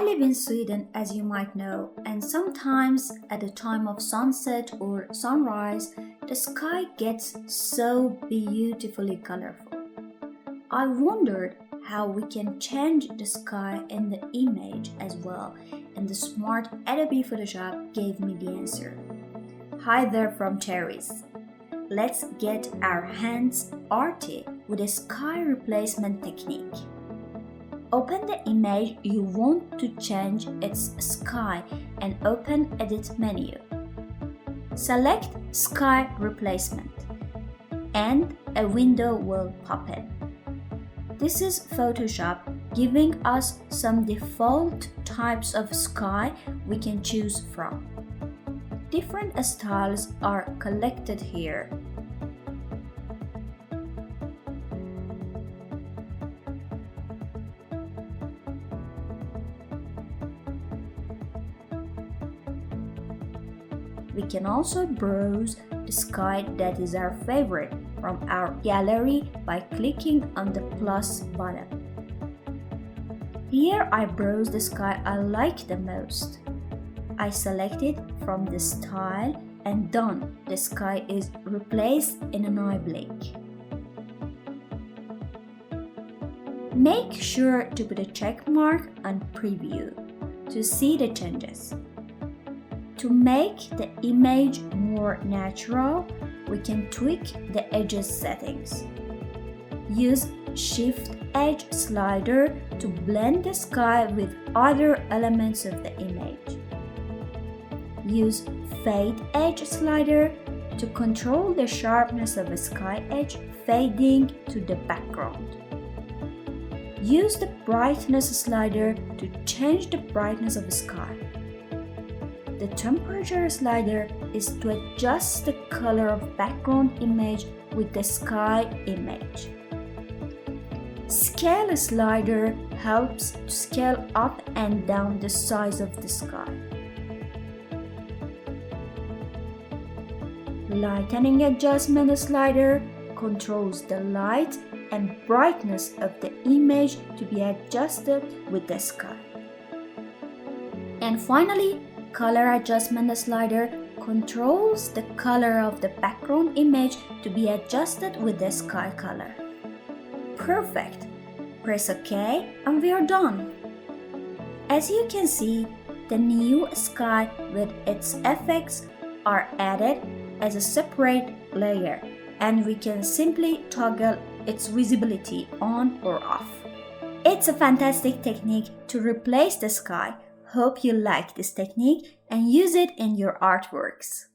I live in Sweden, as you might know, and sometimes at the time of sunset or sunrise, the sky gets so beautifully colorful. I wondered how we can change the sky in the image as well, and the smart Adobe Photoshop gave me the answer. Hi there from Cherries. Let's get our hands arty with a sky replacement technique. Open the image you want to change its sky and open Edit menu. Select Sky Replacement and a window will pop in. This is Photoshop giving us some default types of sky we can choose from. Different styles are collected here. We can also browse the sky that is our favorite from our gallery by clicking on the plus button. Here I browse the sky I like the most. I select it from the style and done. The sky is replaced in an eyeblink. Make sure to put a check mark on preview to see the changes. To make the image more natural, we can tweak the edges settings. Use Shift Edge slider to blend the sky with other elements of the image. Use Fade Edge slider to control the sharpness of a sky edge fading to the background. Use the Brightness slider to change the brightness of the sky. The Temperature slider is to adjust the color of background image with the sky image. Scale slider helps to scale up and down the size of the sky. Lightening adjustment slider controls the light and brightness of the image to be adjusted with the sky. And finally, Color adjustment slider controls the color of the background image to be adjusted with the sky color. Perfect! Press OK and we are done. As you can see, the new sky with its effects are added as a separate layer and we can simply toggle its visibility on or off. It's a fantastic technique to replace the sky. Hope you like this technique and use it in your artworks.